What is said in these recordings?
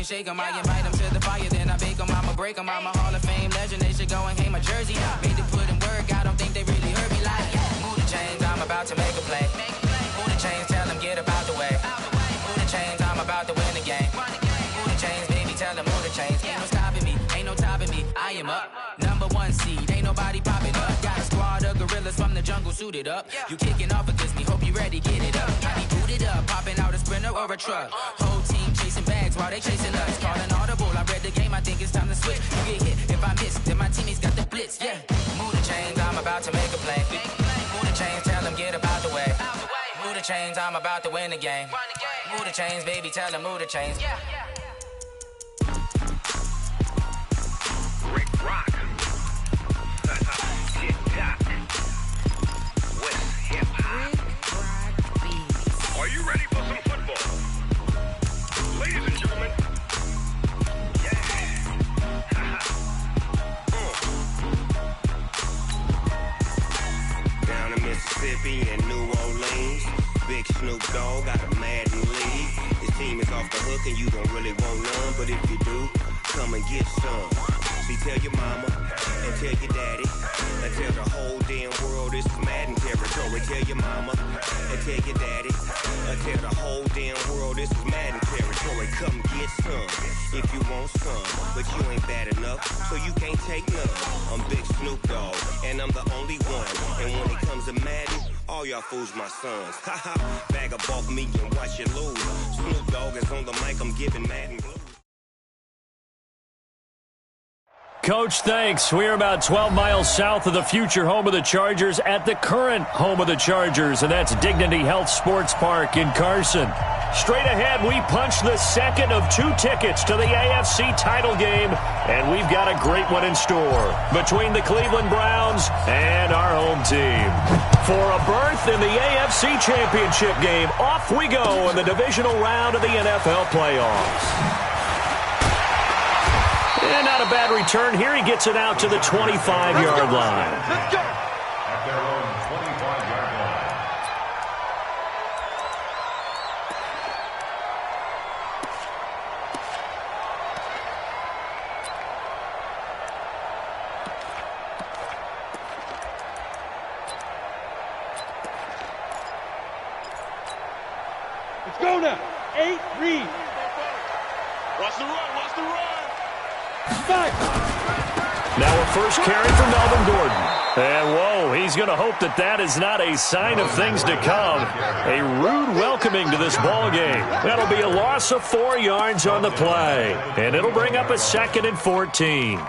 shake them. I invite them to the fire, then I bake them. I'ma break them. I'm a Hall of Fame legend. They should go and hang my jersey. Made to put in work. I don't think they really heard me like, move the chains, I'm about to make a play. Move the chains, tell them get up out the way. Move the chains, I'm about to win the game. Move the chains, baby, tell them move the chains. Ain't no stopping me, ain't no topping me. I am up, #1 seed. Ain't nobody popping up. Got a squad of gorillas from the jungle suited up. You kicking off against me, hope you ready, get it up. I be booted up, popping out a Sprinter or a truck. Whole team chasing bags while they chasing us. Call an audible, I read the game, I think it's time to switch. You get hit, if I miss, then my teammates got the blitz, yeah. Move the chains, I'm about to make a play. Move the chains, tell them get up out the way. Move the chains, I'm about to win the game. Move the chains, baby, tell them move the chains. Rick Rock. TikTok. West Hip Hop. Are you ready for some football? Ladies and gentlemen. Yeah. Down in Mississippi and New Orleans, Big Snoop Dogg got a Madden league. His team is off the hook and you don't really want none, but if you do, come and get some. See, tell your mama and tell your daddy and tell the whole damn world this is Madden territory. Tell your mama and tell your daddy and tell the whole damn world this is Madden territory. Come get some if you want some, but you ain't bad enough, so you can't take none. I'm Big Snoop Dogg and I'm the only one, and when it comes to Madden, all y'all fools my sons. Haha, bag up off me and watch you lose. Snoop Dogg is on the mic, I'm giving Madden blues. Coach, thanks. We're about 12 miles south of the future home of the Chargers at the current home of the Chargers, and that's Dignity Health Sports Park in Carson. Straight ahead, we punch the second of 2 tickets to the AFC title game, and we've got a great one in store between the Cleveland Browns and our home team. For a berth in the AFC Championship game, off we go in the divisional round of the NFL playoffs. And not a bad return here. He gets it out to the 25-yard line. Let's go. At their own 25-yard line. Let's go now. 8, read. Watch the run, watch the run. Now a first carry for Melvin Gordon. And, whoa, he's going to hope that that is not a sign of things to come. A rude welcoming to this ball game. That'll be a loss of 4 yards on the play. And it'll bring up a 2nd and 14.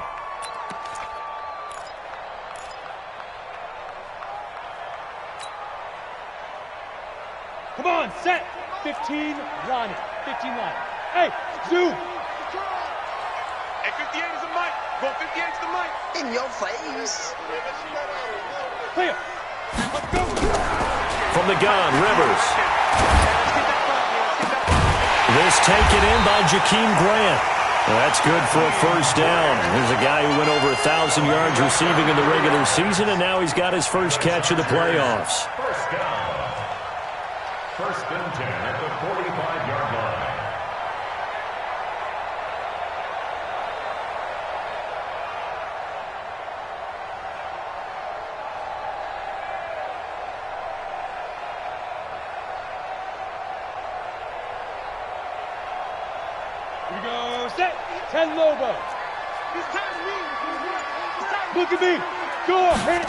Come on, set. 15, line it. 15 line. Hey, zoom. Hey, 58 is the mic. Go 58 is the mic. In your face. Clear. Let's go. From the gun, Rivers. This taken in by Jakeem Grant. That's good for a first down. Here's a guy who went over 1,000 yards receiving in the regular season, and now he's got his first catch of the playoffs. First down. 1st and 10 at the 45-yard line. Here we go, set. 10 Lobo. Look at me. Go, hit it.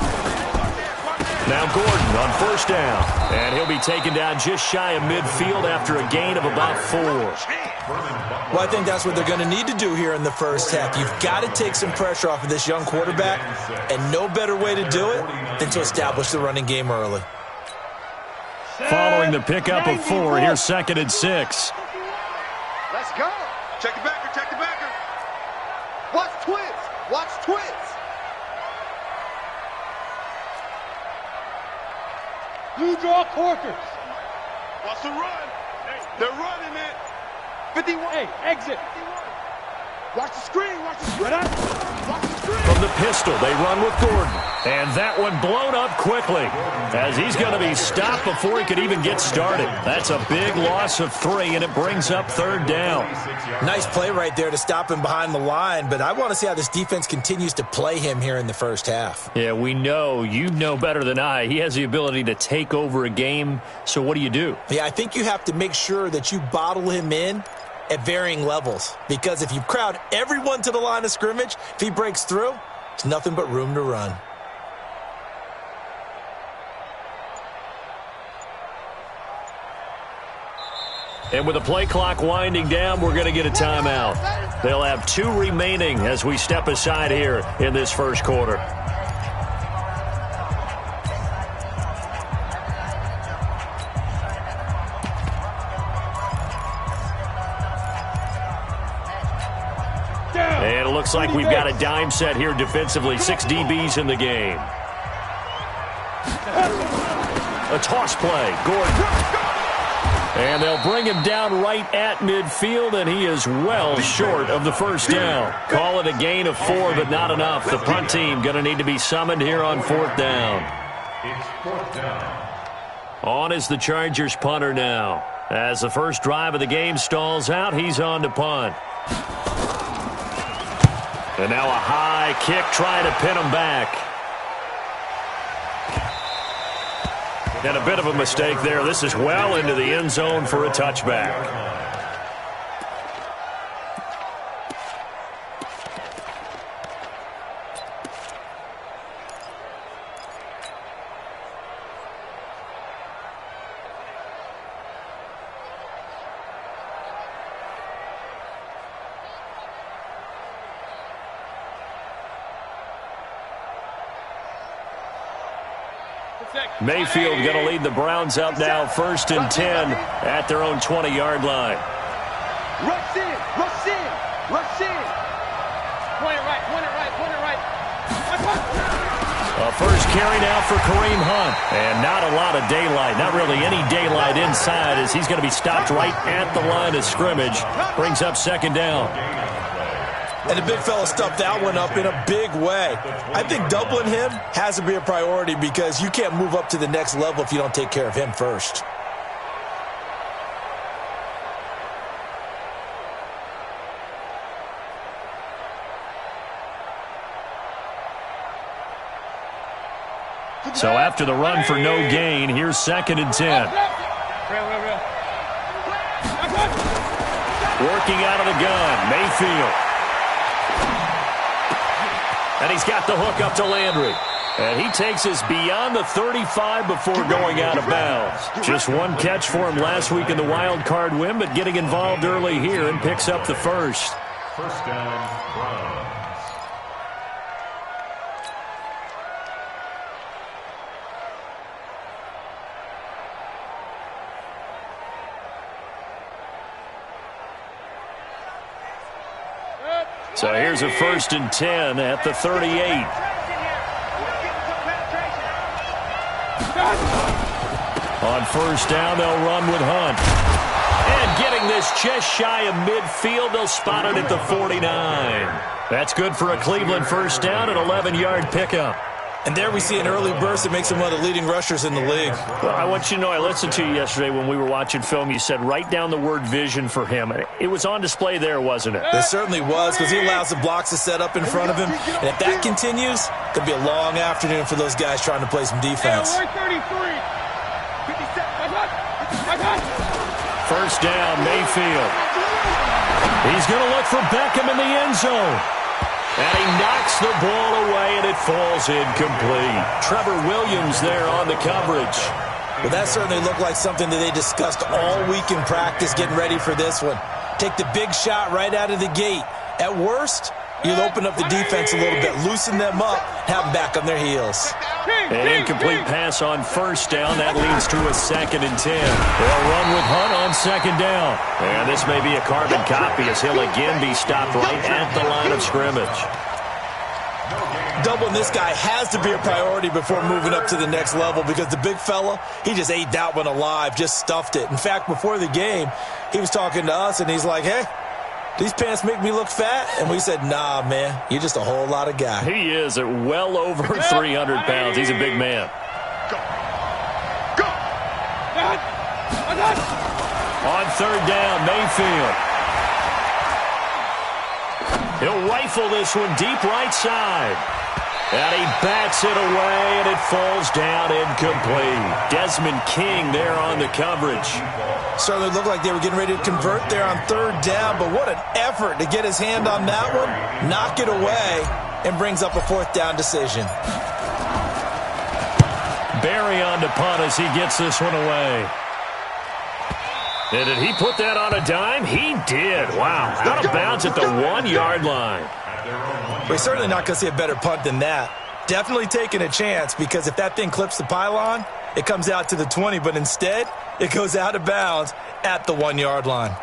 Now Gordon on first down, and he'll be taken down just shy of midfield after a gain of about 4. Well, I think that's what they're going to need to do here in the first half. You've got to take some pressure off of this young quarterback, and no better way to do it than to establish the running game early. Following the pickup of 4, here's 2nd and 6. Let's go. Check the backer, check the backer. Watch twins. Watch twins. You draw corkers. Watch the run. They're running it. 51. Hey, exit. Watch the screen. Watch the screen. Right on. Watch the screen. From the pistol, they run with Gordon. And that one blown up quickly as he's going to be stopped before he could even get started. That's a big loss of 3, and it brings up 3rd down. Nice play right there to stop him behind the line, but I want to see how this defense continues to play him here in the first half. Yeah, we know. You know better than I. He has the ability to take over a game, so what do you do? Yeah, I think you have to make sure that you bottle him in at varying levels, because if you crowd everyone to the line of scrimmage, if he breaks through, it's nothing but room to run. And with the play clock winding down, we're going to get a timeout. They'll have 2 remaining as we step aside here in this first quarter. And it looks like we've got a dime set here defensively. 6 DBs in the game. A toss play. Gordon. And they'll bring him down right at midfield, and he is well short of the first down. Call it a gain of 4, but not enough. The punt team going to need to be summoned here on 4th down. It's 4th down. On is the Chargers punter now. As the first drive of the game stalls out, he's on to punt. And now a high kick trying to pin him back. And a bit of a mistake there. This is well into the end zone for a touchback. Mayfield going to lead the Browns up now, 1st and 10 at their own 20-yard line. Rush in, rush in, rush in. Point it right, point it right, point it right. A first carry now for Kareem Hunt. And not a lot of daylight, not really any daylight inside, as he's going to be stopped right at the line of scrimmage. Brings up 2nd down. And the big fella stuffed that one up in a big way. I think doubling him has to be a priority because you can't move up to the next level if you don't take care of him first. So after the run for no gain, here's 2nd and 10. Working out of the gun, Mayfield. And he's got the hook up to Landry. And he takes us beyond the 35 before going out of bounds. Just 1 catch for him last week in the wild card win, but getting involved early here and picks up the first. 1st down, Browns. So here's a 1st and 10 at the 38. On 1st down, they'll run with Hunt. And getting this just shy of midfield, they'll spot it at the 49. That's good for a Cleveland 1st down, an 11-yard pickup. And there we see an early burst that makes him one of the leading rushers in the league. Well, I want you to know, I listened to you yesterday when we were watching film. You said write down the word vision for him. It was on display there, wasn't it? It certainly was, because he allows the blocks to set up in front of him. And if that continues, it could be a long afternoon for those guys trying to play some defense. 1st down, Mayfield. He's going to look for Beckham in the end zone. And he knocks the ball away, and it falls incomplete. Trevor Williams there on the coverage. Well, that certainly looked like something that they discussed all week in practice getting ready for this one. Take the big shot right out of the gate. At worst, you'll open up the defense a little bit, loosen them up, have them back on their heels. An incomplete pass on 1st down. That leads to a 2nd and 10. They'll run with Hunt on 2nd down. And this may be a carbon copy as he'll again be stopped right at the line of scrimmage. Doubling this guy has to be a priority before moving up to the next level because the big fella, he just ate that one alive, just stuffed it. In fact, before the game, he was talking to us, and he's like, hey, these pants make me look fat. And we said, nah, man, you're just a whole lot of guy. He is at well over 300 pounds. He's a big man. Go! On third down, Mayfield. He'll rifle this one deep right side. And he bats it away, and it falls down incomplete. Desmond King there on the coverage. Certainly looked like they were getting ready to convert there on third down, but what an effort to get his hand on that one, knock it away, and brings up a fourth down decision. Barry on to punt as he gets this one away. And did he put that on a dime? He did. Wow. Out of bounds at the 1-yard line. We're certainly not going to see a better punt than that. Definitely taking a chance, because if that thing clips the pylon, it comes out to the 20, but instead, it goes out of bounds at the 1-yard line.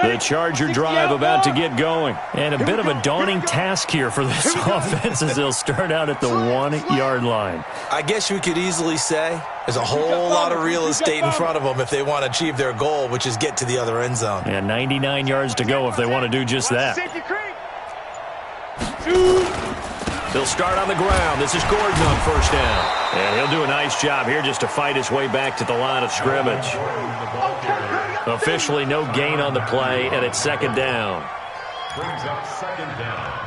The Charger drive about to get going. And a bit of a daunting task here for this offense as they'll start out at the 1-yard line. I guess you could easily say there's a whole lot of real estate in front of them if they want to achieve their goal, which is get to the other end zone. And 99 yards to go if they want to do just that. They'll start on the ground. This is Gordon on first down. And he'll do a nice job here just to fight his way back to the line of scrimmage. Officially no gain on the play, and it's second down. Brings up second down.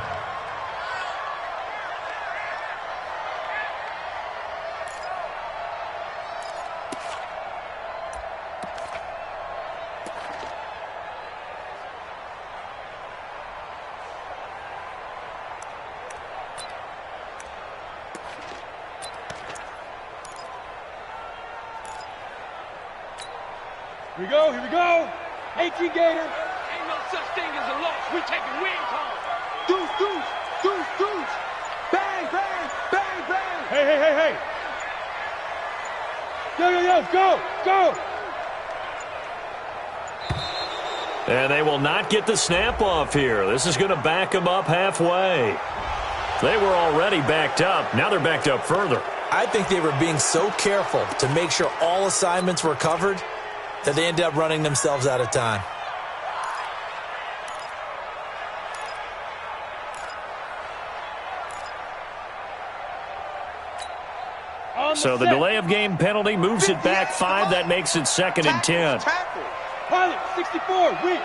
Here we go. 18 Gator. Ain't no such thing as a loss. We taking wins home. Deuce. Bang. Hey. Go. And they will not get the snap off here. This is going to back them up halfway. They were already backed up. Now they're backed up further. I think they were being so careful to make sure all assignments were covered that they ended up running themselves out of time. So the delay of game penalty moves it back 5. That makes it 2nd and 10. Pilot, 64, weak.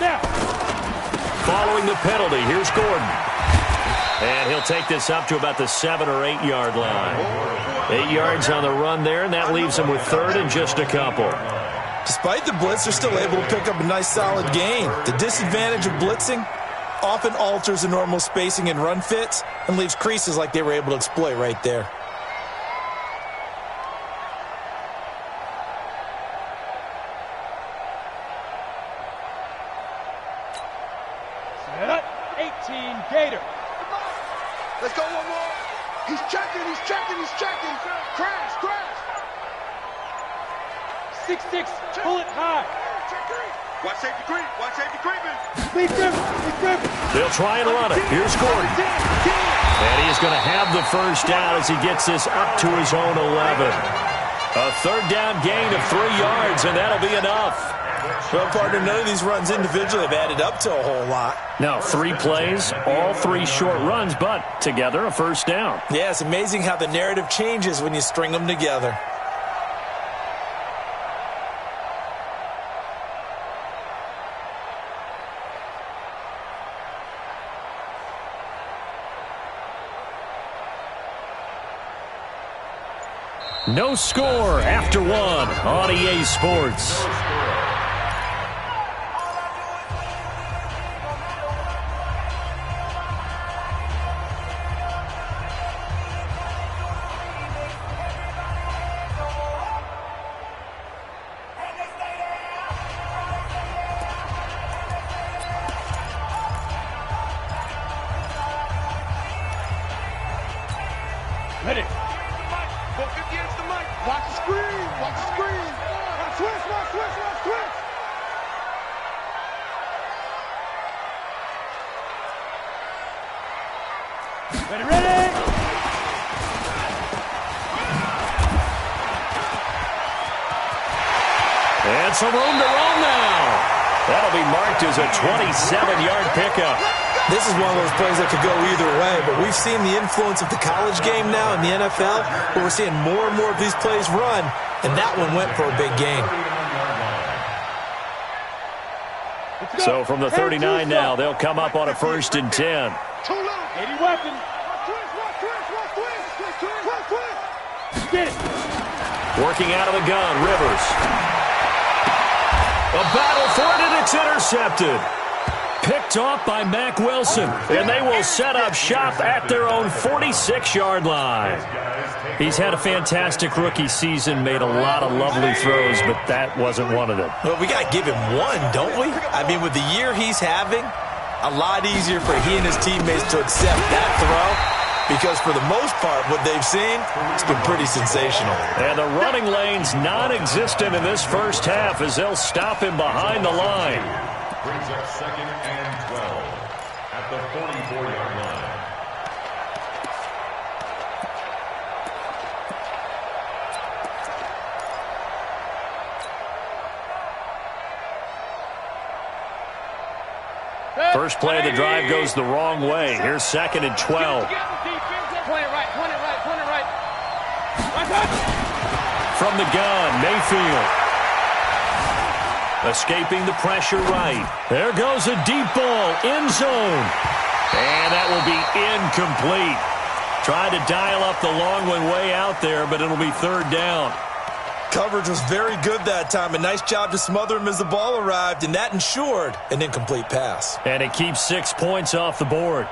Now. Following the penalty, here's Gordon. And he'll take this up to about the 7 or 8 yard line. 8 yards on the run there, and that leaves them with 3rd and just a couple. Despite the blitz, they're still able to pick up a nice solid gain. The disadvantage of blitzing often alters the normal spacing and run fits and leaves creases like they were able to exploit right there. Set up. 18 Gator. Let's go one more. He's checking. Crash. 6-6, pull it high. Watch safety creeping. Lead grip. They'll try and run it. Here's Gordon. And he's going to have the first down as he gets this up to his own 11. A 3rd down gain of 3 yards, and that'll be enough. Well, partner, none of these runs individually have added up to a whole lot. Now, 3 plays, all 3 short runs, but together a first down. Yeah, it's amazing how the narrative changes when you string them together. No score after 1 on EA Sports. Ready. Book against the mic. Watch the screen. Switch. Ready. And some room to roam now. That'll be marked as a 27-yard pickup. This is one of those plays that could go either way, but we've seen the influence of the college game now in the NFL, where we're seeing more and more of these plays run, and that one went for a big gain. So from the 39 now, they'll come up on a 1st and 10. 80 weapon. Get it. Working out of the gun, Rivers. A battle for it, and it's intercepted. Picked off by Mack Wilson, and they will set up shop at their own 46-yard line. He's had a fantastic rookie season, made a lot of lovely throws, but that wasn't one of them. Well, we got to give him one, don't we? I mean, with the year he's having, a lot easier for he and his teammates to accept that throw, because for the most part, what they've seen, it's been pretty sensational. And the running lane's non-existent in this first half as they'll stop him behind the line. Brings up 2nd and 12 at the 44-yard line. First play of the drive goes the wrong way. Here's 2nd and 12. From the gun, Mayfield. Escaping the pressure right. There goes a deep ball, end zone. And that will be incomplete. Tried to dial up the long one way out there, but it'll be 3rd down. Coverage was very good that time. A nice job to smother him as the ball arrived, and that ensured an incomplete pass. And it keeps 6 points off the board.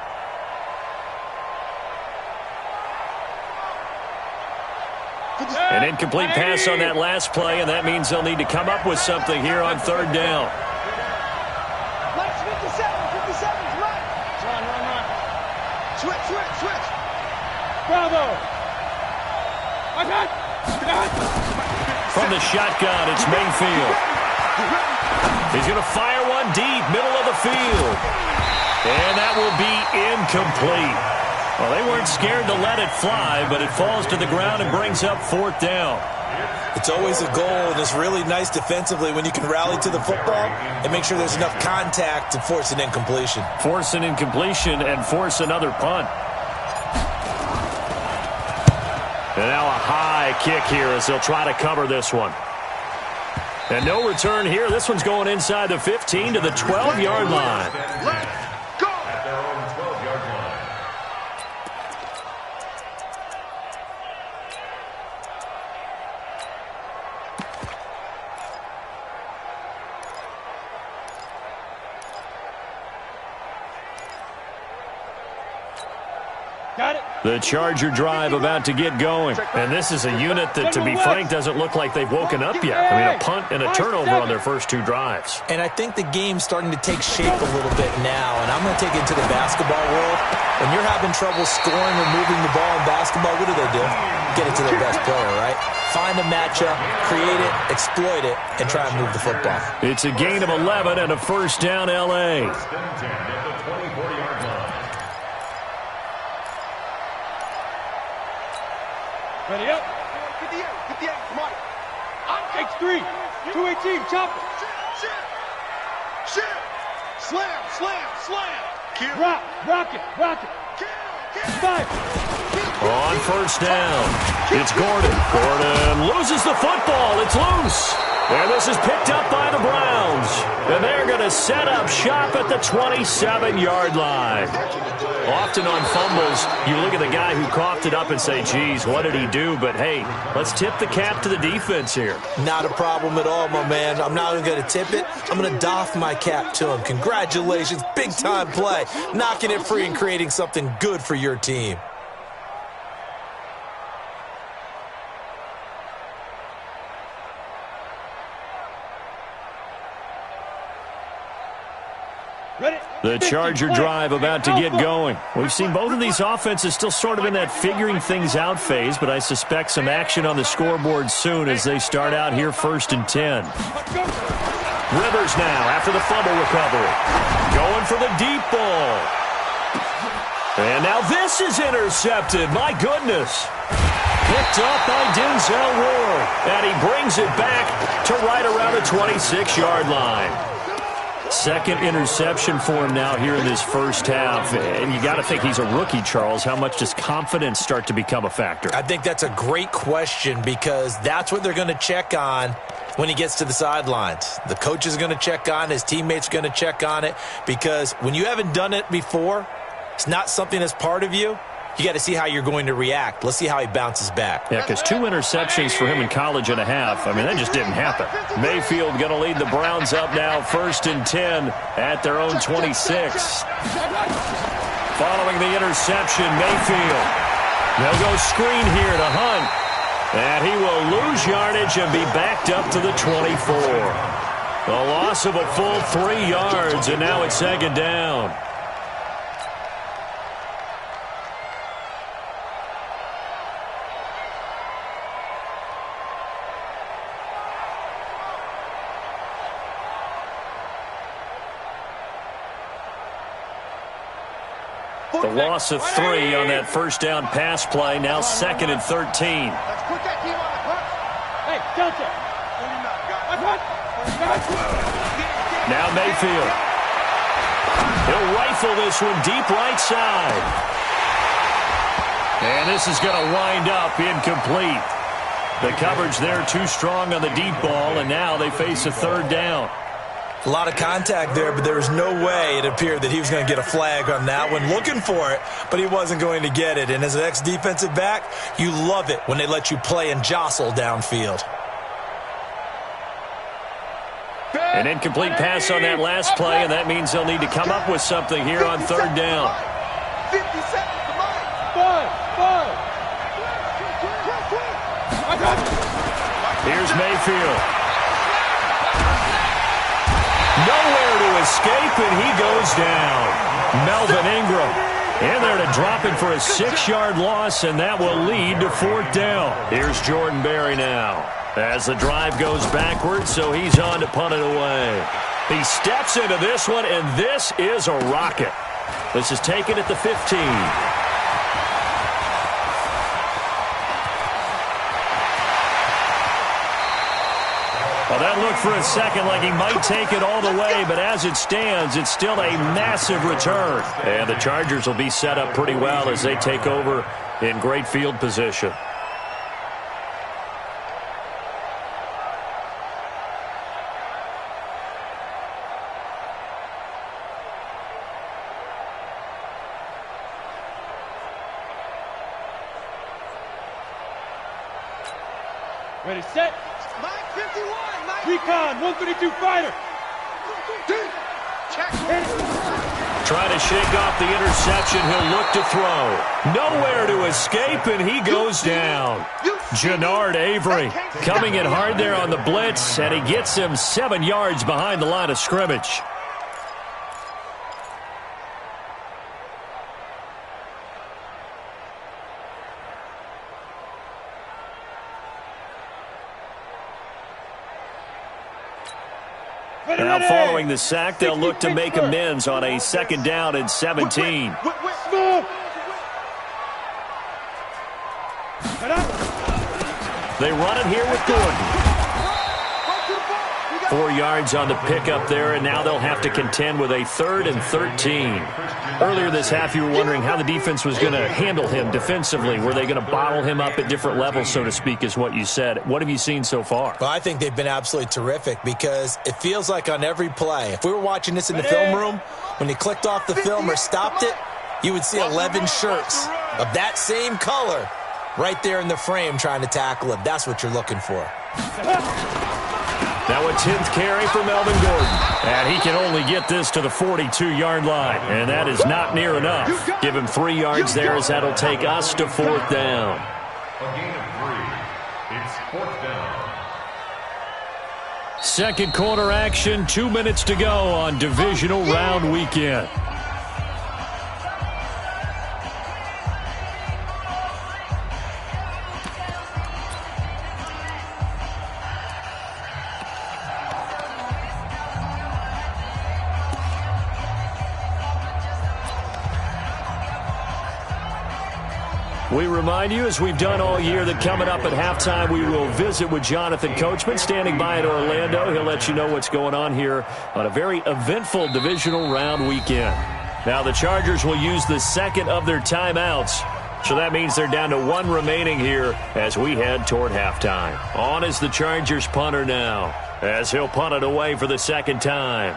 An incomplete pass on that last play, and that means they'll need to come up with something here on 3rd down. Let's 57's right. Run. Switch. Bravo. From the shotgun, it's Mayfield. He's going to fire one deep, middle of the field. And that will be incomplete. Well, they weren't scared to let it fly, but it falls to the ground and brings up 4th down. It's always a goal, and it's really nice defensively when you can rally to the football and make sure there's enough contact to force an incompletion. Force an incompletion and force another punt. And now a high kick here as they'll try to cover this one. And no return here. This one's going inside the 15 to the 12-yard line. Let's go! At their own 12-yard line. Got it. The Charger drive about to get going. And this is a unit that, to be frank, doesn't look like they've woken up yet. I mean, a punt and a turnover on their first 2 drives. And I think the game's starting to take shape a little bit now, and I'm going to take it to the basketball world. When you're having trouble scoring or moving the ball in basketball, what do? Get it to their best player, right? Find a matchup, create it, exploit it, and try and move the football. It's a gain of 11 and a 1st down, L.A. 1st and 10 at the 24-yard line. Ready up. Get the air. Come on. X3. 218. Chop it. Shit. Slam. Kill. Rock it. Kill. 5. On 1st down, it's Gordon. Gordon loses the football. It's loose. And this is picked up by the Browns. And they're going to set up shop at the 27-yard line. Often on fumbles, you look at the guy who coughed it up and say, geez, what did he do? But, hey, let's tip the cap to the defense here. Not a problem at all, my man. I'm not even going to tip it. I'm going to doff my cap to him. Congratulations. Big-time play. Knocking it free and creating something good for your team. The Charger drive about to get going. We've seen both of these offenses still sort of in that figuring things out phase, but I suspect some action on the scoreboard soon as they start out here 1st and 10. Rivers now after the fumble recovery. Going for the deep ball. And now this is intercepted. My goodness. Picked up by Denzel Ward. And he brings it back to right around the 26-yard line. Second interception for him now here in this first half. And you got to think he's a rookie, Charles. How much does confidence start to become a factor? I think that's a great question because that's what they're going to check on when he gets to the sidelines. The coach is going to check on, his teammates are going to check on it, because when you haven't done it before, it's not something that's part of you. You got to see how you're going to react. Let's see how he bounces back. Yeah, because 2 interceptions for him in college and a half. I mean, that just didn't happen. Mayfield going to lead the Browns up now, 1st and 10 at their own 26. Following the interception, Mayfield. They'll go screen here to Hunt. And he will lose yardage and be backed up to the 24. A loss of a full 3 yards, and now it's 2nd down. The loss of 3 on that first down pass play. Now 2nd and 13. Now Mayfield. He'll rifle this one deep right side. And this is going to wind up incomplete. The coverage there too strong on the deep ball, and now they face a 3rd down. A lot of contact there, but there was no way it appeared that he was going to get a flag on that one. Looking for it, but he wasn't going to get it. And as an ex-defensive back, you love it when they let you play and jostle downfield. An incomplete pass on that last play, and that means they'll need to come up with something here on 3rd down. 50 seconds to mine. 5. Here's Mayfield. Nowhere to escape, and he goes down. Melvin Ingram in there to drop it for a 6-yard loss, and that will lead to 4th down. Here's Jordan Berry now as the drive goes backwards, so he's on to punt it away. He steps into this one, and this is a rocket. This is taken at the 15. Well, that looked for a second like he might take it all the way, but as it stands, it's still a massive return. And the Chargers will be set up pretty well as they take over in great field position. Ready, set. Mike 51. Mike. Recon, 132 fighter. Check. Trying to shake off the interception. He'll look to throw. Nowhere to escape, and he goes down. Jannard Avery coming in hard there on the blitz, and he gets him 7 yards behind the line of scrimmage. Now following the sack, they'll look to make amends on a 2nd down and 17. They run it here with Gordon. 4 yards on the pickup there, and now they'll have to contend with a 3rd and 13. Earlier this half, you were wondering how the defense was going to handle him defensively. Were they going to bottle him up at different levels, so to speak, is what you said. What have you seen so far? Well, I think they've been absolutely terrific because it feels like on every play, if we were watching this in the film room, when you clicked off the film or stopped it, you would see 11 shirts of that same color right there in the frame trying to tackle him. That's what you're looking for. Now a 10th carry for Melvin Gordon. And he can only get this to the 42-yard line. And that is not near enough. Give him 3 yards there as that'll take us to 4th down. A gain of 3. It's 4th down. Second quarter action, 2 minutes to go on divisional round weekend. We remind you, as we've done all year, that coming up at halftime, we will visit with Jonathan Coachman, standing by in Orlando. He'll let you know what's going on here on a very eventful divisional round weekend. Now, the Chargers will use the second of their timeouts. So that means they're down to one remaining here as we head toward halftime. On is the Chargers punter now, as he'll punt it away for the second time.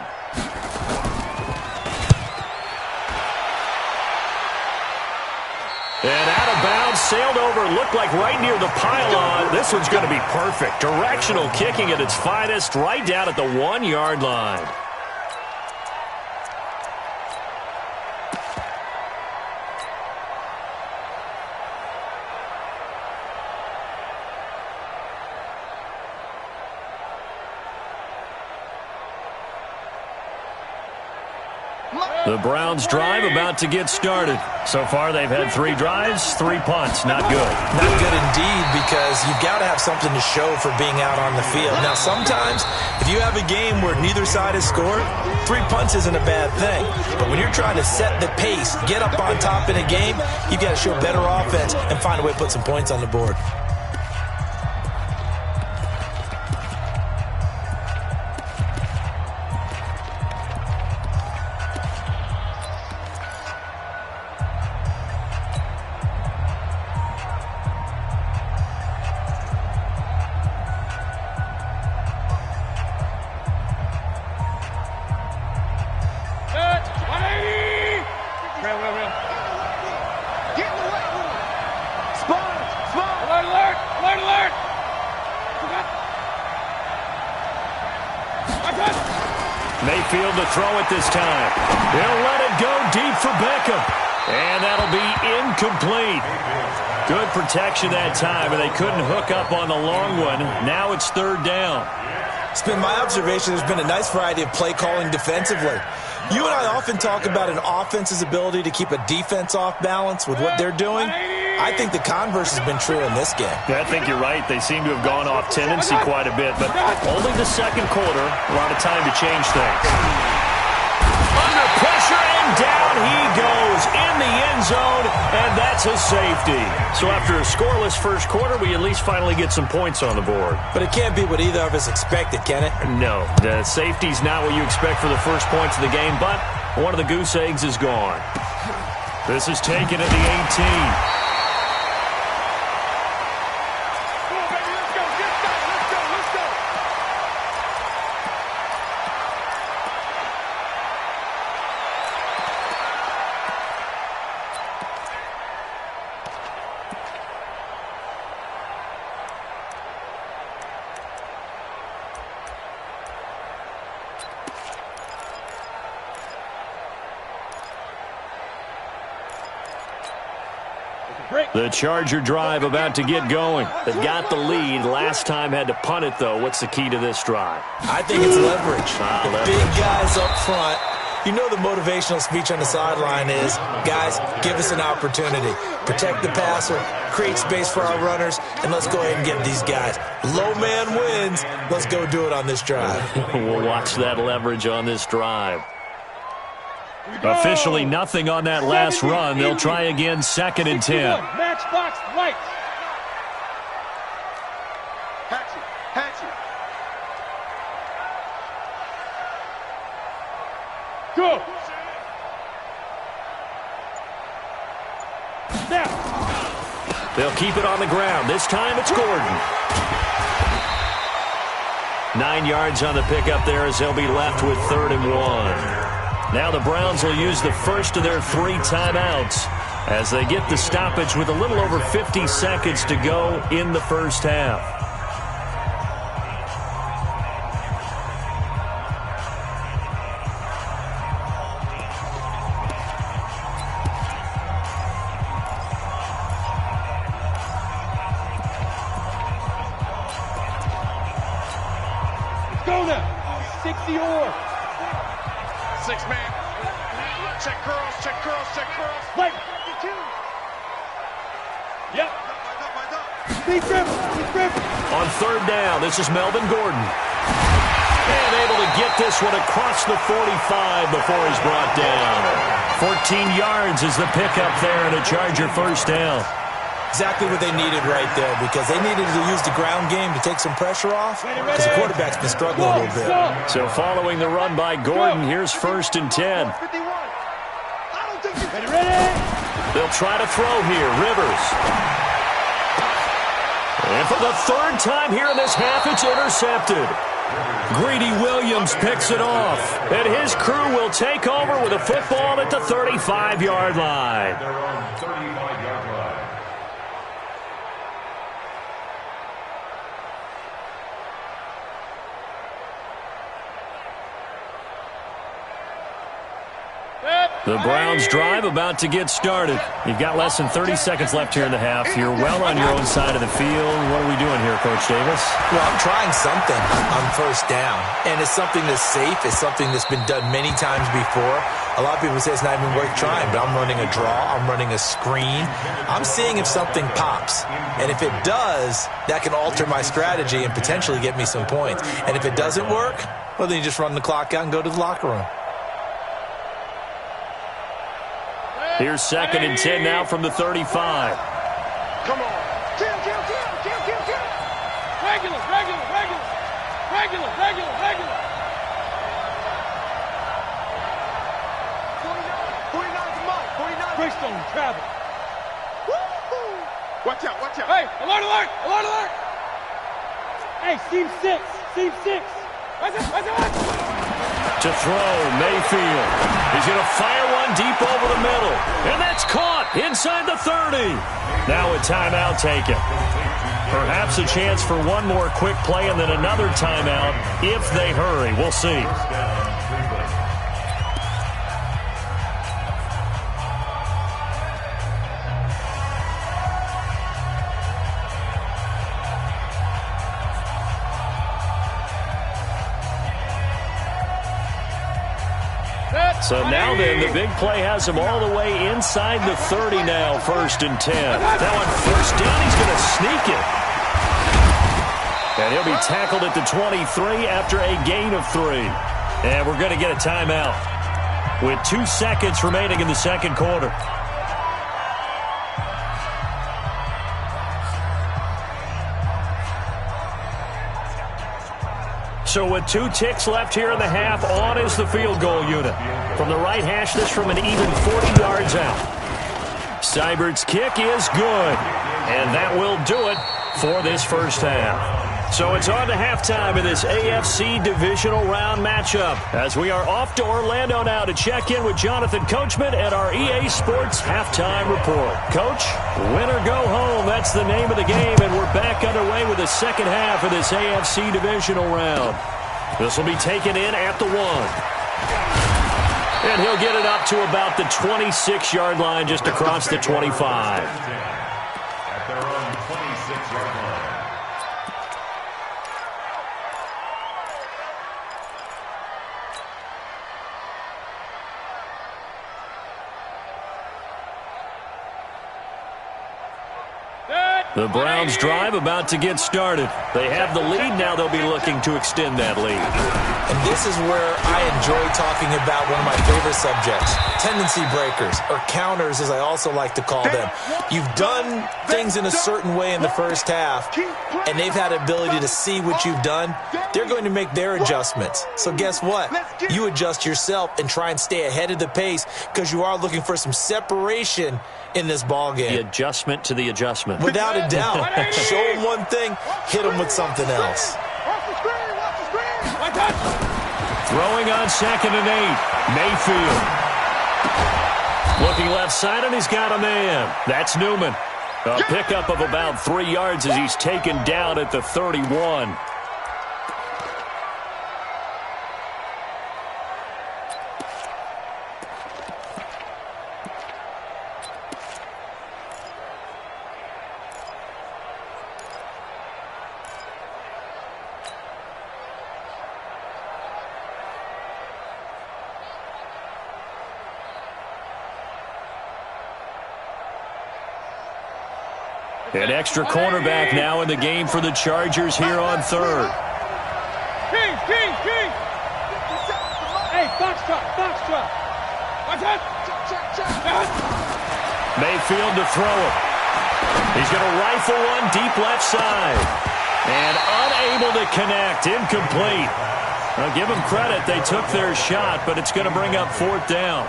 And out of bounds, sailed over, looked like right near the pylon. This one's going to be perfect. Directional kicking at its finest, right down at the 1-yard line. The Browns drive about to get started. So far, they've had 3 drives, 3 punts. Not good. Not good indeed, because you've got to have something to show for being out on the field. Now, sometimes, if you have a game where neither side has scored, 3 punts isn't a bad thing. But when you're trying to set the pace, get up on top in a game, you've got to show better offense and find a way to put some points on the board. Mayfield to throw it this time. He'll let it go deep for Beckham. And that'll be incomplete. Good protection that time, and they couldn't hook up on the long one. Now it's 3rd down. It's been my observation there's been a nice variety of play calling defensively. You and I often talk about an offense's ability to keep a defense off balance with what they're doing. I think the converse has been true in this game. Yeah, I think you're right. They seem to have gone off tendency quite a bit, but only the second quarter, a lot of time to change things. Under pressure, and down he goes in the end zone, and that's a safety. So after a scoreless first quarter, we at least finally get some points on the board. But it can't be what either of us expected, can it? No, the safety's not what you expect for the first points of the game, but one of the goose eggs is gone. This is taken at the 18. The Charger drive about to get going. They've got the lead. Last time had to punt it, though. What's the key to this drive? I think it's leverage. Leverage. Big guys up front. You know the motivational speech on the sideline is, guys, give us an opportunity. Protect the passer, create space for our runners, and let's go ahead and get these guys. Low man wins. Let's go do it on this drive. We'll watch that leverage on this drive. Officially nothing on that last run. They'll try again, 2nd and 10. Matchbox lights. Hatchet. Go. Now. They'll keep it on the ground. This time it's Gordon. 9 yards on the pickup there as they'll be left with 3rd and 1. Now the Browns will use the first of their 3 timeouts as they get the stoppage with a little over 50 seconds to go in the first half. Go now. 60 or. 6-man. Check curls. Right. Yep. Deep grip. On 3rd down, this is Melvin Gordon. And able to get this one across the 45 before he's brought down. 14 yards is the pickup there and a Charger first down. Exactly what they needed right there, because they needed to use the ground game to take some pressure off, because the quarterback's been struggling a little bit. So following the run by Gordon, here's 1st and 10. They'll try to throw here. Rivers. And for the 3rd time here in this half, it's intercepted. Greedy Williams picks it off, and his crew will take over with a football at the 35-yard line. They're on 35-yard line. The Browns drive about to get started. You've got less than 30 seconds left here in the half. You're well on your own side of the field. What are we doing here, Coach Davis? Well, I'm trying something on 1st down, and it's something that's safe. It's something that's been done many times before. A lot of people say it's not even worth trying, but I'm running a draw. I'm running a screen. I'm seeing if something pops, and if it does, that can alter my strategy and potentially get me some points. And if it doesn't work, well, then you just run the clock out and go to the locker room. Here's 2nd and 10 now from the 35. Come on. Kill. Regular. 49's Mike. 49. Greystone, travel. Woo-hoo. Watch out. Hey, alert. Hey, seam 6. To throw, Mayfield. He's going to fire one deep over the middle. And that's caught inside the 30. Now a timeout taken. Perhaps a chance for one more quick play and then another timeout if they hurry. We'll see. So now then, the big play has him all the way inside the 30 now, 1st and 10. Now on 1st down, he's going to sneak it. And he'll be tackled at the 23 after a gain of 3. And we're going to get a timeout with 2 seconds remaining in the 2nd quarter. So with 2 ticks left here in the half, on is the field goal unit. From the right hash, this from an even 40 yards out. Seibert's kick is good. And that will do it for this 1st half. So it's on to halftime in this AFC divisional round matchup, as we are off to Orlando now to check in with Jonathan Coachman at our EA Sports halftime report. Coach, win or go home, that's the name of the game, and we're back underway with the 2nd half of this AFC divisional round. This will be taken in at the 1. And he'll get it up to about the 26-yard line, just across the 25. At their own 26-yard line. The Browns drive about to get started. They have the lead. Now they'll be looking to extend that lead. And this is where I enjoy talking about one of my favorite subjects, tendency breakers, or counters as I also like to call them. You've done things in a certain way in the 1st half, and they've had ability to see what you've done. They're going to make their adjustments. So guess what? You adjust yourself and try and stay ahead of the pace, because you are looking for some separation in this ball game. The adjustment to the adjustment. Without a doubt. Show them one thing, hit them with something else. Throwing on 2nd and 8. Mayfield. Looking left side, and he's got a man. That's Newman. A pickup of about 3 yards as he's taken down at the 31. An extra cornerback now in the game for the Chargers here on 3rd. King! Hey, foxtrot! Watch out! Mayfield to throw it. He's going to rifle one deep left side. And unable to connect. Incomplete. Now, give them credit. They took their shot, but it's going to bring up 4th down.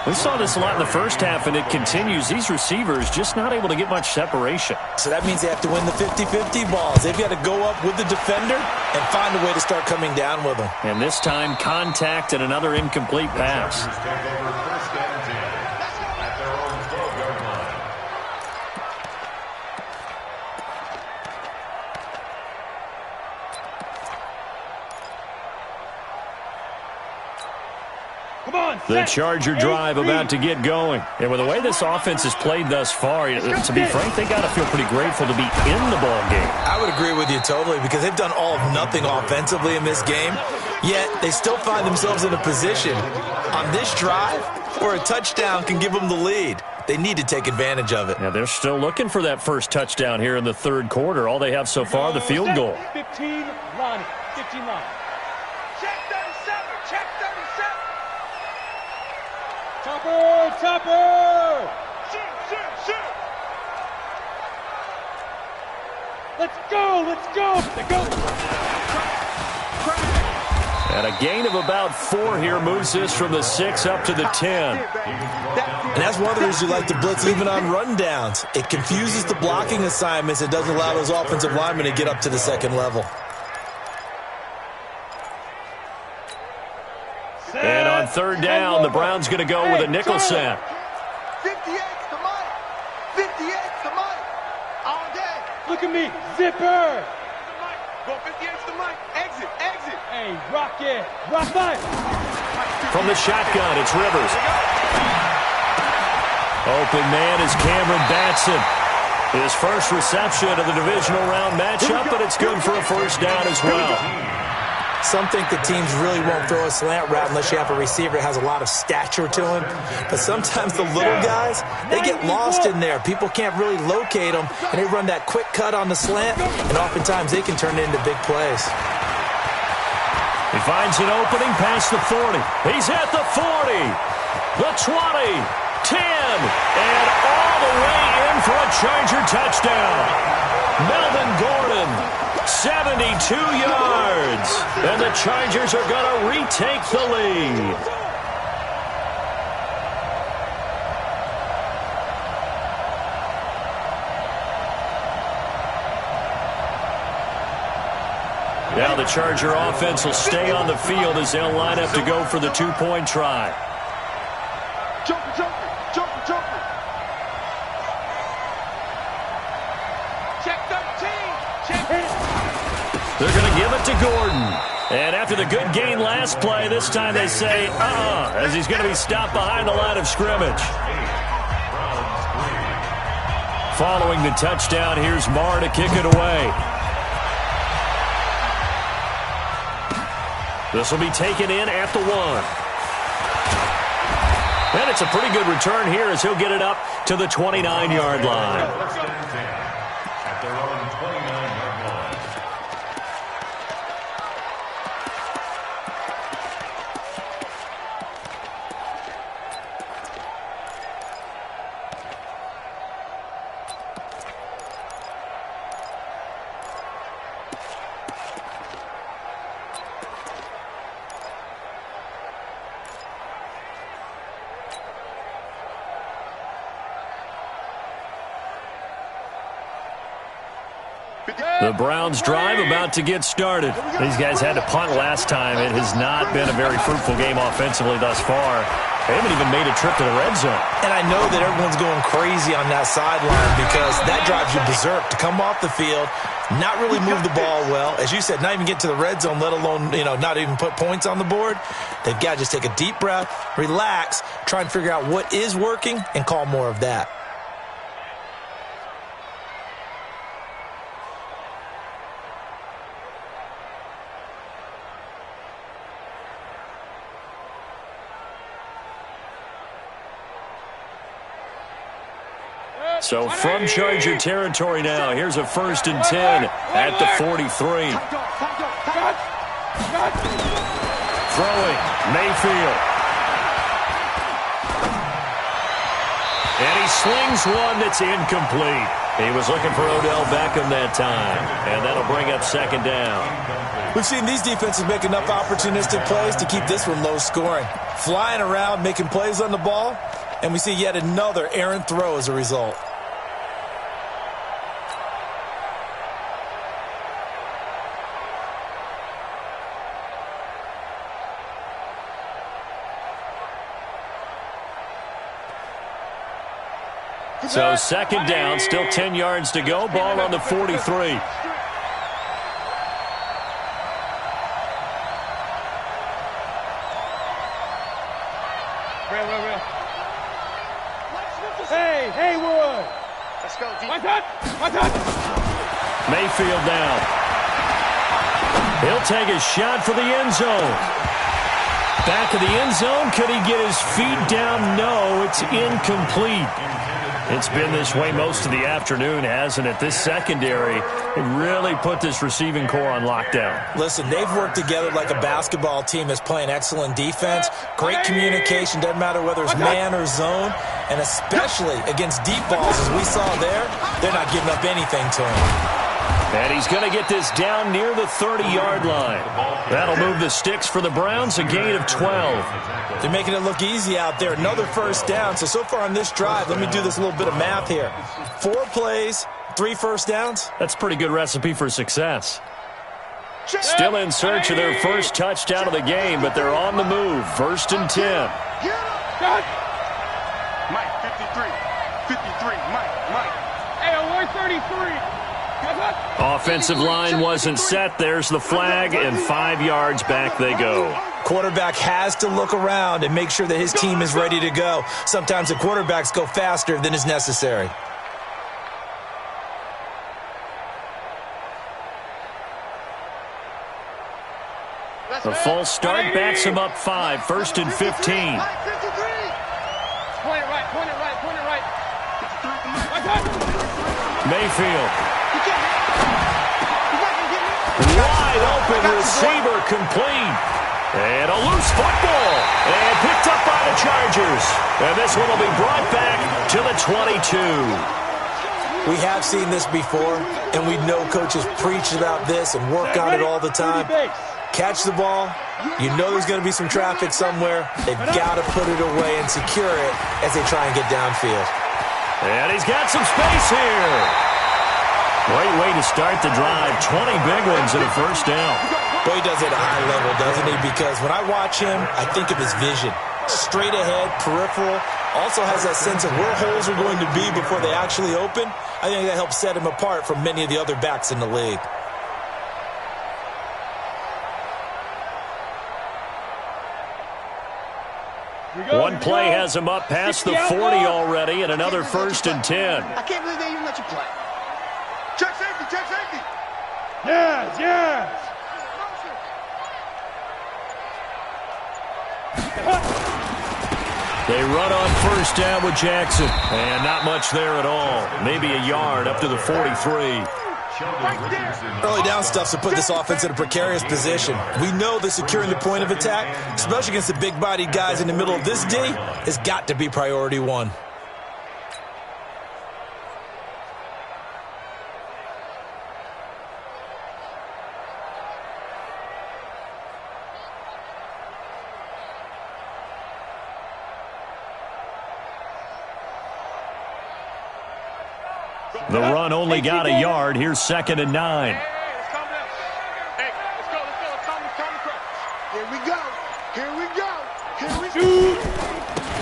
We saw this a lot in the first half, and it continues. These receivers just not able to get much separation. So that means they have to win the 50-50 balls. They've got to go up with the defender and find a way to start coming down with them. And this time, contact and another incomplete pass. The Charger drive about to get going. And with the way this offense has played thus far, to be frank, they got to feel pretty grateful to be in the ball game. I would agree with you totally because they've done all of nothing offensively in this game, yet they still find themselves in a position on this drive where a touchdown can give them the lead. They need to take advantage of it. Yeah, they're still looking for that first touchdown here in the 3rd quarter. All they have so far, the field goal. 15 line. 15 line. Check 37. Check 37. Topper! Shoot. Let's go! Let's go! And a gain of about 4 here moves this from the 6 up to the 10. And that's one of the reasons you like to blitz even on rundowns. It confuses the blocking assignments. It doesn't allow those offensive linemen to get up to the 2nd level. And on 3rd down, the Browns going to go with a nickel set. 58's the money. 58's the money. All day. Look at me, zipper! Go 58's the money. Exit. Hey, rock it! Rock five! From the shotgun, it's Rivers. Open man is Cameron Batson. His first reception of the divisional round matchup, but it's good for a 1st down as well. Some think the teams really won't throw a slant route unless you have a receiver that has a lot of stature to him. But sometimes the little guys, they get lost in there. People can't really locate them, and they run that quick cut on the slant, and oftentimes they can turn it into big plays. He finds an opening past the 40. He's at the 40, the 20, 10, and all the way in for a Charger touchdown. Melvin Gordon, 72 yards. And the Chargers are going to retake the lead. Now the Charger offense will stay on the field as they'll line up to go for the 2-point try. Jumper. Check 13. Check. They're going to give it to Gordon. And after the good gain last play, this time they say, as he's going to be stopped behind the line of scrimmage. Following the touchdown, here's Marr to kick it away. This will be taken in at the 1. And it's a pretty good return here as he'll get it up to the 29-yard line. At their own 29-yard line. The Browns drive about to get started. These guys had to punt last time. It has not been a very fruitful game offensively thus far. They haven't even made a trip to the red zone. And I know that everyone's going crazy on that sideline because that drives you berserk to come off the field, not really move the ball well. As you said, not even get to the red zone, let alone, not even put points on the board. They've got to just take a deep breath, relax, try and figure out what is working, and call more of that. So from Charger territory now, here's a 1st and 10 at the 43. Throwing, Mayfield. And he slings one that's incomplete. He was looking for Odell Beckham that time, and that'll bring up second down. We've seen these defenses make enough opportunistic plays to keep this one low scoring. Flying around, making plays on the ball, and we see yet another errant throw as a result. So second down, still 10 yards to go. Ball on the 43. Hey, Haywood! Let's go, D. My touch! Mayfield down. He'll take a shot for the end zone. Back of the end zone. Could he get his feet down? No, it's incomplete. It's been this way most of the afternoon, hasn't it? This secondary really put this receiving core on lockdown. Listen, they've worked together like a basketball team that's playing excellent defense. Great communication, doesn't matter whether it's man or zone. And especially against deep balls, as we saw there, they're not giving up anything to him. And he's going to get this down near the 30-yard line. That'll move the sticks for the Browns, a gain of 12. They're making it look easy out there. Another first down. So far on this drive, let me do this little bit of math here. 4 plays, 3 first downs. That's a pretty good recipe for success. Still in search of their first touchdown of the game, but they're on the move. 1st and 10. Mike, 53, Mike. Hey, alert 33! Offensive line wasn't set. There's the flag, and 5 yards back they go. Quarterback has to look around and make sure that his team is ready to go. Sometimes the quarterbacks go faster than is necessary. A false start backs him up 5. 1st and 15. Point it right. Mayfield. Wide open receiver complete. And a loose football. And picked up by the Chargers. And this one will be brought back to the 22. We have seen this before, and we know coaches preach about this and work on it all the time. Catch the ball. You know there's going to be some traffic somewhere. They've got to put it away and secure it as they try and get downfield. And he's got some space here. Great way to start the drive. 20 big ones and a first down. Boy, he does it at a high level, doesn't he? Because when I watch him, I think of his vision. Straight ahead, peripheral. Also has that sense of where holes are going to be before they actually open. I think that helps set him apart from many of the other backs in the league. One play has him up past the 40 already, and another 1st and 10. I can't believe they even let you play. Check safety. Yes! They run on 1st down with Jackson, and not much there at all. Maybe a yard up to the 43. Early down stuff to put this offense in a precarious position. We know that securing the point of attack, especially against the big-bodied guys in the middle of this D, has got to be priority 1. The run only got a yard. Here's 2nd and 9. Hey, let's calm down. Hey, let's go. Calm the Here we go.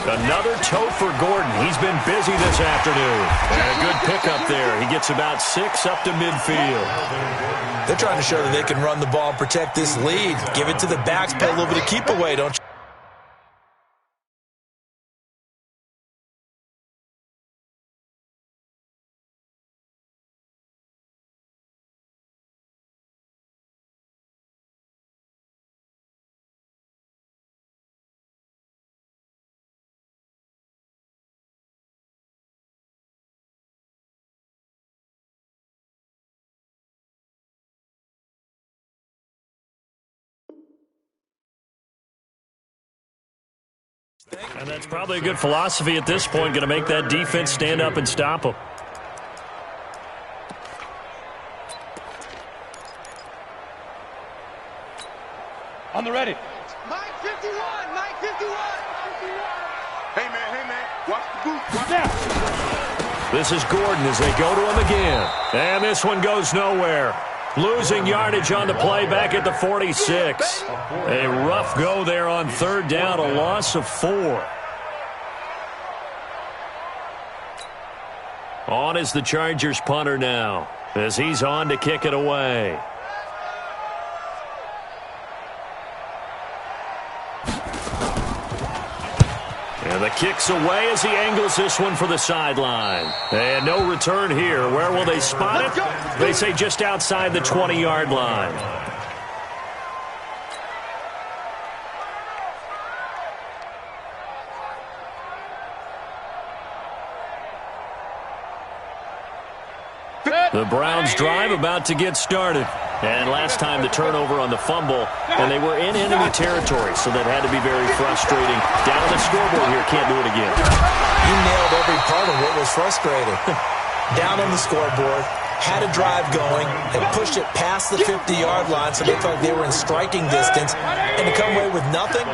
Another toe for Gordon. He's been busy this afternoon. And a good pickup there. He gets about 6 up to midfield. They're trying to show that they can run the ball and protect this lead. Give it to the backs, play a little bit of keep away, don't you? And that's probably a good philosophy at this point, going to make that defense stand up and stop them. On the ready. Mike 51, Mike 51. Hey, man, watch the boot. Now. This is Gordon as they go to him again. And this one goes nowhere. Losing yardage on the play back at the 46. A rough go there on third down, a loss of 4. On is the Chargers punter now as he's on to kick it away. And the kick's away as he angles this one for the sideline. And no return here. Where will they spot it? They say just outside the 20-yard line. The Browns drive about to get started. And last time the turnover on the fumble, and they were in enemy territory, so that had to be very frustrating. Down on the scoreboard here, can't do it again. You nailed every part of what was frustrating. Down on the scoreboard, had a drive going, and pushed it past the 50-yard line, so they felt like they were in striking distance, and to come away with nothing,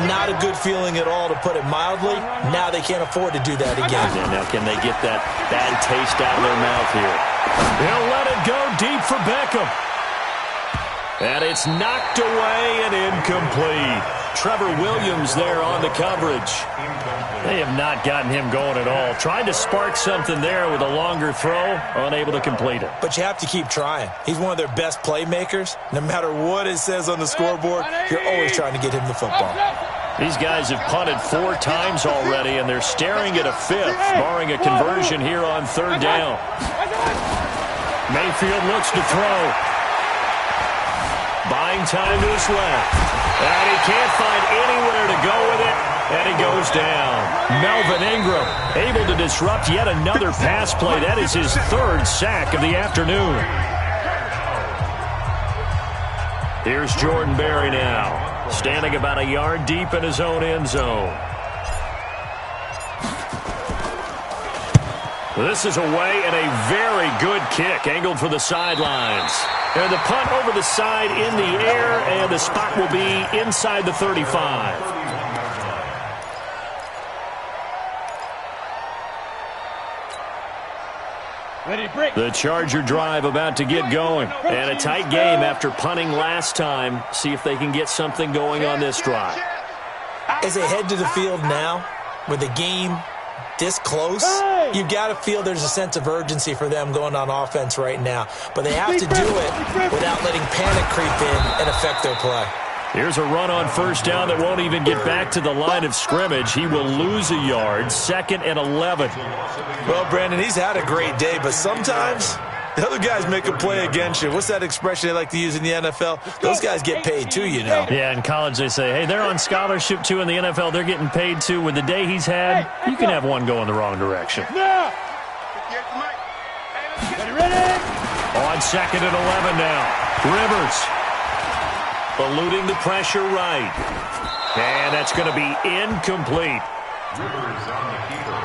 not a good feeling at all, to put it mildly. Now they can't afford to do that again. And now can they get that bad taste out of their mouth here? They'll let it go deep for Beckham. And it's knocked away and incomplete. Trevor Williams there on the coverage. They have not gotten him going at all. Tried to spark something there with a longer throw, unable to complete it. But you have to keep trying. He's one of their best playmakers. No matter what it says on the scoreboard, you're always trying to get him the football. These guys have punted 4 times already, and they're staring at a 5th, barring a conversion here on third down. Mayfield looks to throw. Buying time to his left. And he can't find anywhere to go with it, and he goes down. Melvin Ingram able to disrupt yet another pass play. That is his 3rd sack of the afternoon. Here's Jordan Berry now, standing about a yard deep in his own end zone. This is away and a very good kick, angled for the sidelines. And the punt over the side in the air, and the spot will be inside the 35. The Charger drive about to get going. And a tight game after punting last time. See if they can get something going on this drive. As they head to the field now, with the game this close, you've got to feel there's a sense of urgency for them going on offense right now. But they have to do it without letting panic creep in and affect their play. Here's a run on first down that won't even get back to the line of scrimmage. He will lose a yard, 2nd and 11. Well, Brandon, he's had a great day, but sometimes the other guys make a play against you. What's that expression they like to use in the NFL? Those guys get paid too, you know. Yeah, in college they say, hey, they're on scholarship too. In the NFL, they're getting paid too. With the day he's had, you can have one go in the wrong direction. Ready? On 2nd and 11 now. Rivers eluding the pressure right. And that's going to be incomplete. Rivers on the keeper.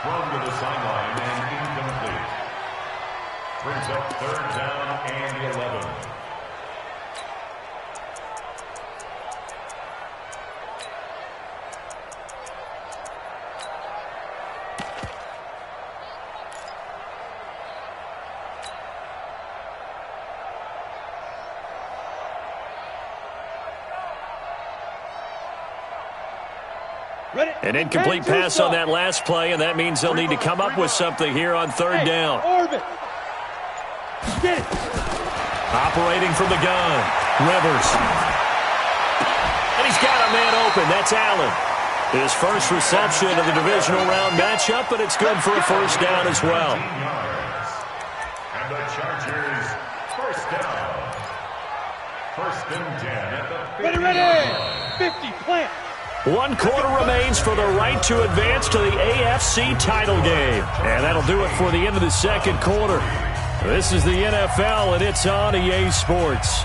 Thrown to the sideline and incomplete. Brings up 3rd down and 11. An incomplete pass on that last play, and that means they'll need to come up with something here on 3rd down. Operating from the gun, Rivers. And he's got a man open. That's Allen. His first reception of the divisional round matchup, but it's good for a first down as well. And the Chargers, first down. 1st and 10 at the 50. Ready? 50, plant. 1 quarter remains for the right to advance to the AFC title game. And that'll do it for the end of the 2nd quarter. This is the NFL, and it's on EA Sports.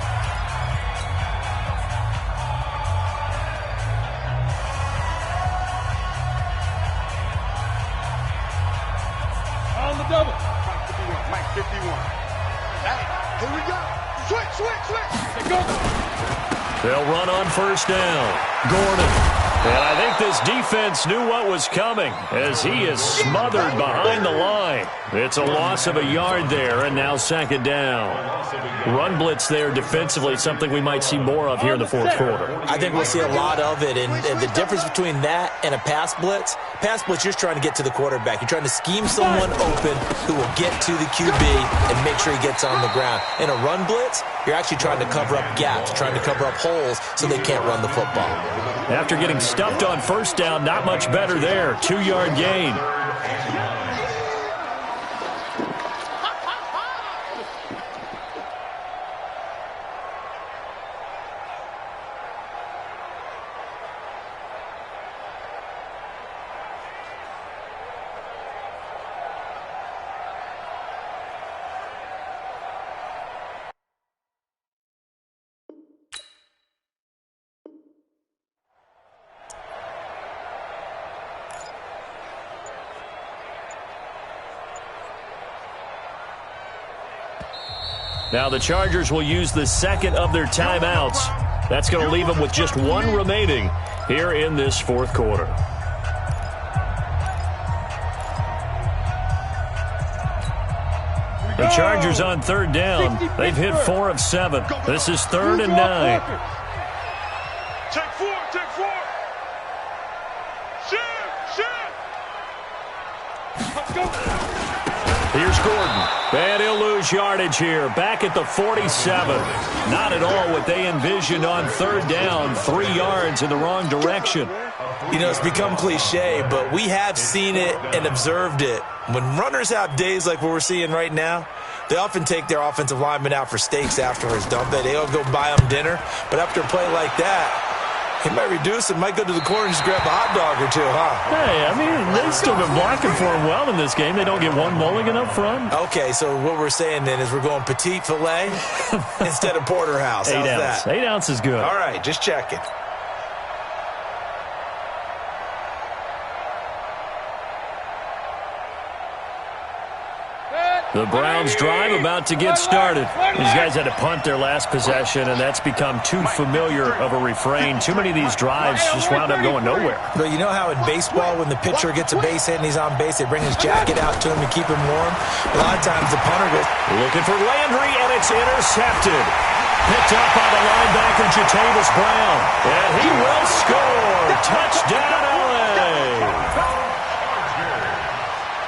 double. Mike 51. Hey, here we go. Switch. They go. They'll run on first down. Gordon. And I think this defense knew what was coming as he is smothered behind the line. It's a loss of a yard there, and now second down. Run blitz there defensively, something we might see more of here in the fourth quarter. I think we'll see a lot of it, and the difference between that and a pass blitz, you're just trying to get to the quarterback. You're trying to scheme someone open who will get to the QB and make sure he gets on the ground. In a run blitz, you're actually trying to cover up gaps, trying to cover up holes so they can't run the football. After getting stuffed on first down, not much better there. 2-yard gain. Now the Chargers will use the second of their timeouts. That's going to leave them with just one remaining here in this fourth quarter. The Chargers on third down. They've hit 4 of 7. This is 3rd and 9. Take 4. Let's go. Here's Gordon. And he'll lose yardage here. Back at the 47. Not at all what they envisioned on third down. 3 yards in the wrong direction. You know, it's become cliche, but we have seen it and observed it. When runners have days like what we're seeing right now, they often take their offensive linemen out for steaks afterwards, don't they? They'll go buy them dinner. But after a play like that, he might reduce it, might go to the corner and just grab a hot dog or two, huh? Hey, I mean, they've still been blocking for him well in this game. They don't get one mulligan up front. Okay, so what we're saying then is we're going petite filet instead of porterhouse. How's 8 ounce. that? 8 ounce is good. All right, just checking. The Browns drive about to get started. These guys had to punt their last possession, and that's become too familiar of a refrain. Too many of these drives just wound up going nowhere. But you know how in baseball, when the pitcher gets a base hit and he's on base, they bring his jacket out to him to keep him warm? A lot of times the punter goes, looking for Landry, and it's intercepted. Picked up by the linebacker, Jatavis Brown. And he will score. Touchdown, L.A.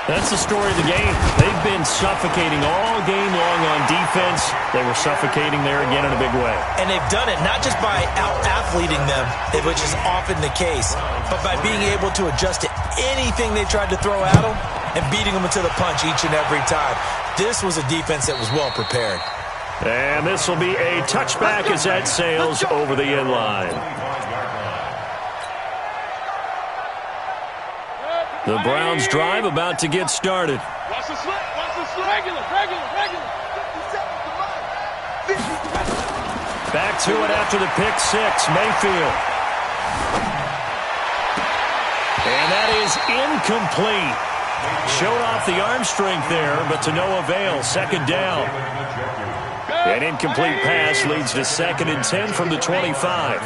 That's the story of the game. They've been suffocating all game long on defense. They were suffocating there again in a big way. And they've done it not just by out-athleting them, which is often the case, but by being able to adjust to anything they tried to throw at them and beating them into the punch each and every time. This was a defense that was well prepared. And this will be a touchback as that sails over the end line. The Browns drive about to get started. Watch the slip. Regular. Back to it after the pick six, Mayfield. And that is incomplete. Showed off the arm strength there, but to no avail. Second down. An incomplete pass leads to 2nd and 10 from the 25.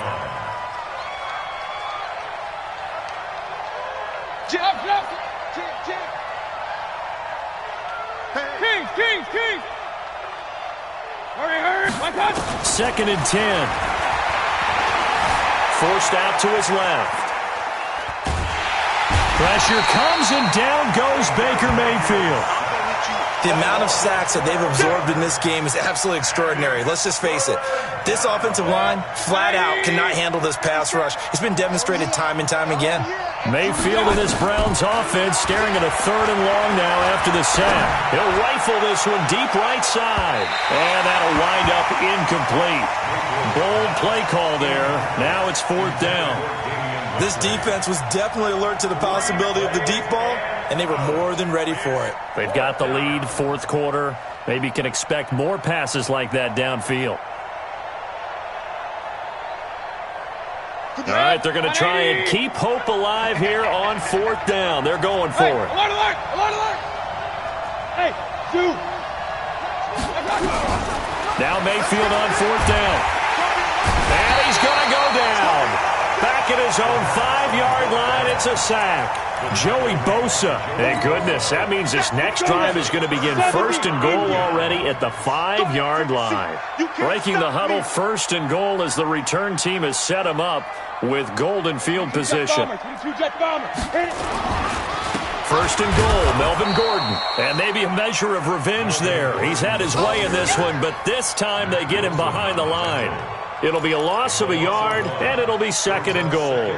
Kings. Hurry. 2nd and 10. Forced out to his left. Pressure comes and down goes Baker Mayfield. The amount of sacks that they've absorbed in this game is absolutely extraordinary. Let's just face it. This offensive line, flat out, cannot handle this pass rush. It's been demonstrated time and time again. Mayfield in this Browns offense staring at a 3rd and long now after the sack. He'll rifle this one deep right side. And that'll wind up incomplete. Bold play call there. Now it's 4th down. This defense was definitely alert to the possibility of the deep ball, and they were more than ready for it. They've got the lead, 4th quarter. Maybe can expect more passes like that downfield. All right, they're going to try and keep hope alive here on 4th down. They're going for it. Alert! Hey, Zoo! Now Mayfield on 4th down. And he's going to go down. Back at his own 5-yard line, it's a sack. Joey Bosa. Thank goodness. That means this next drive is going to begin 1st and goal already at the 5-yard line. Breaking the huddle, 1st and goal as the return team has set him up with golden field position. 1st and goal, Melvin Gordon. And maybe a measure of revenge there. He's had his way in this one, but this time they get him behind the line. It'll be a loss of a yard, and it'll be 2nd and goal.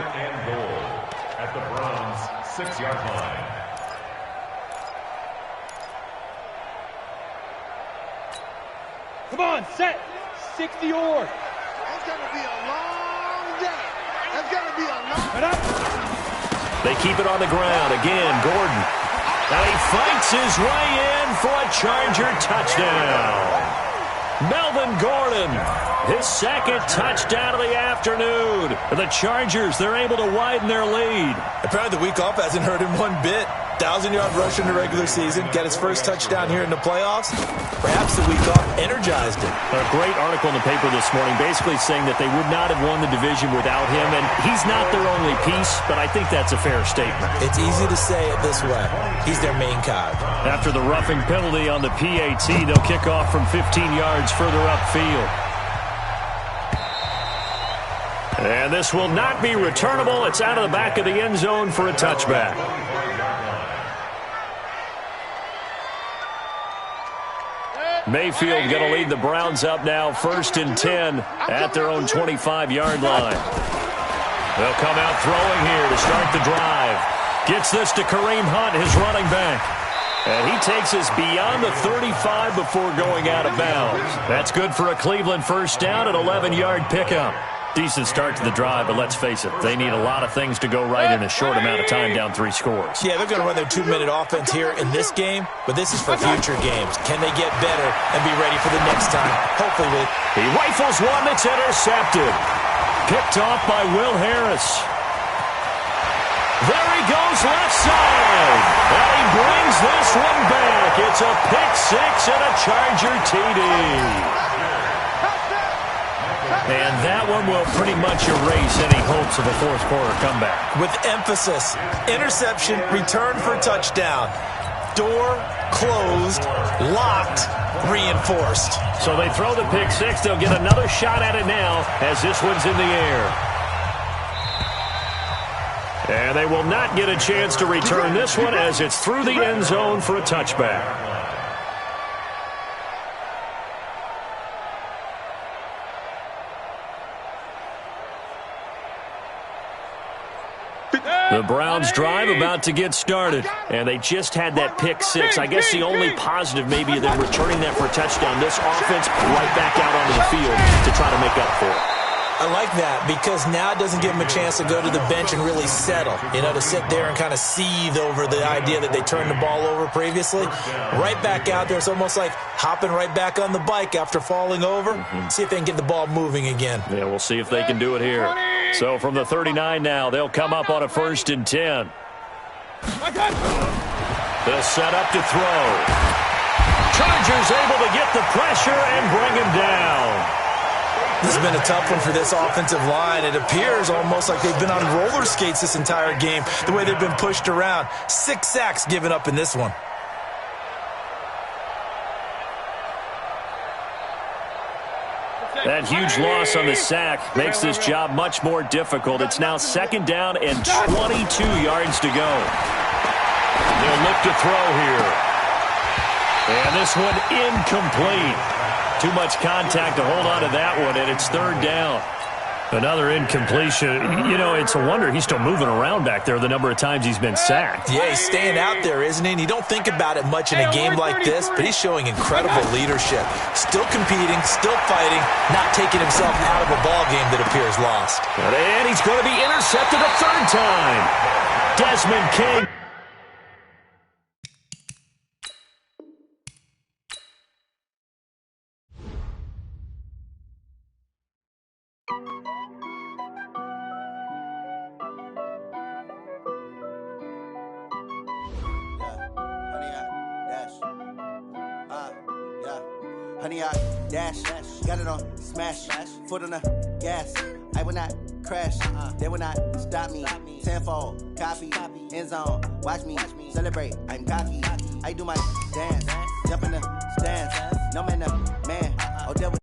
At the Browns' 6-yard line. Come on, set. 60 or. It's going to be a long day. It's going to be a long They keep it on the ground. Again, Gordon. And he fights his way in for a Charger touchdown. Melvin Gordon, his 2nd touchdown of the afternoon. The Chargers, they're able to widen their lead. Apparently the week off hasn't hurt him one bit. 1,000-yard rush in the regular season. Got his first touchdown here in the playoffs. Perhaps the week off energized him. A great article in the paper this morning basically saying that they would not have won the division without him. And he's not their only piece, but I think that's a fair statement. It's easy to say it this way. He's their main cog. After the roughing penalty on the PAT, they'll kick off from 15 yards further upfield. And this will not be returnable. It's out of the back of the end zone for a touchback. Mayfield going to lead the Browns up now 1st and 10 at their own 25-yard line. They'll come out throwing here to start the drive. Gets this to Kareem Hunt, his running back. And he takes us beyond the 35 before going out of bounds. That's good for a Cleveland 1st down and 11-yard pickup. Decent start to the drive, but let's face it, they need a lot of things to go right in a short amount of time down 3 scores. Yeah, they're going to run their 2-minute offense here in this game, but this is for future games. Can they get better and be ready for the next time? Hopefully with... He rifles one that's intercepted. Picked off by Will Harris. There he goes left side. And he brings this one back. It's a pick 6 and a Charger TD. And that one will pretty much erase any hopes of a 4th quarter comeback. With emphasis, interception, return for touchdown. Door closed, locked, reinforced. So they throw the pick 6. They'll get another shot at it now as this one's in the air. And they will not get a chance to return this one as it's through the end zone for a touchback. The Browns drive about to get started, and they just had that pick 6. I guess the only positive maybe of them returning that for a touchdown. This offense right back out onto the field to try to make up for it. I like that because now it doesn't give them a chance to go to the bench and really settle, to sit there and kind of seethe over the idea that they turned the ball over previously. Right back out there, it's almost like hopping right back on the bike after falling over. See if they can get the ball moving again. Yeah, we'll see if they can do it here. So from the 39 now, they'll come up on a 1st and 10. They'll set up to throw. Chargers able to get the pressure and bring him down. This has been a tough one for this offensive line. It appears almost like they've been on roller skates this entire game, the way they've been pushed around. 6 sacks given up in this one. That huge loss on the sack makes this job much more difficult. It's now 2nd down and 22 yards to go. They'll look to throw here. And this one incomplete. Too much contact to hold on to that one, and it's 3rd down. Another incompletion. It's a wonder he's still moving around back there the number of times he's been sacked. Yeah, he's staying out there, isn't he? And you don't think about it much in a game like this, but he's showing incredible leadership. Still competing, still fighting, not taking himself out of a ball game that appears lost. And he's going to be intercepted a 3rd time. Desmond King. 100-yard dash. Got it on smash. Foot on the gas. I will not crash. They will not stop me. Tenfold, copy, end zone. Watch me celebrate. I'm cocky. I do my dance. Jump in the stands. No man, man. Oh, that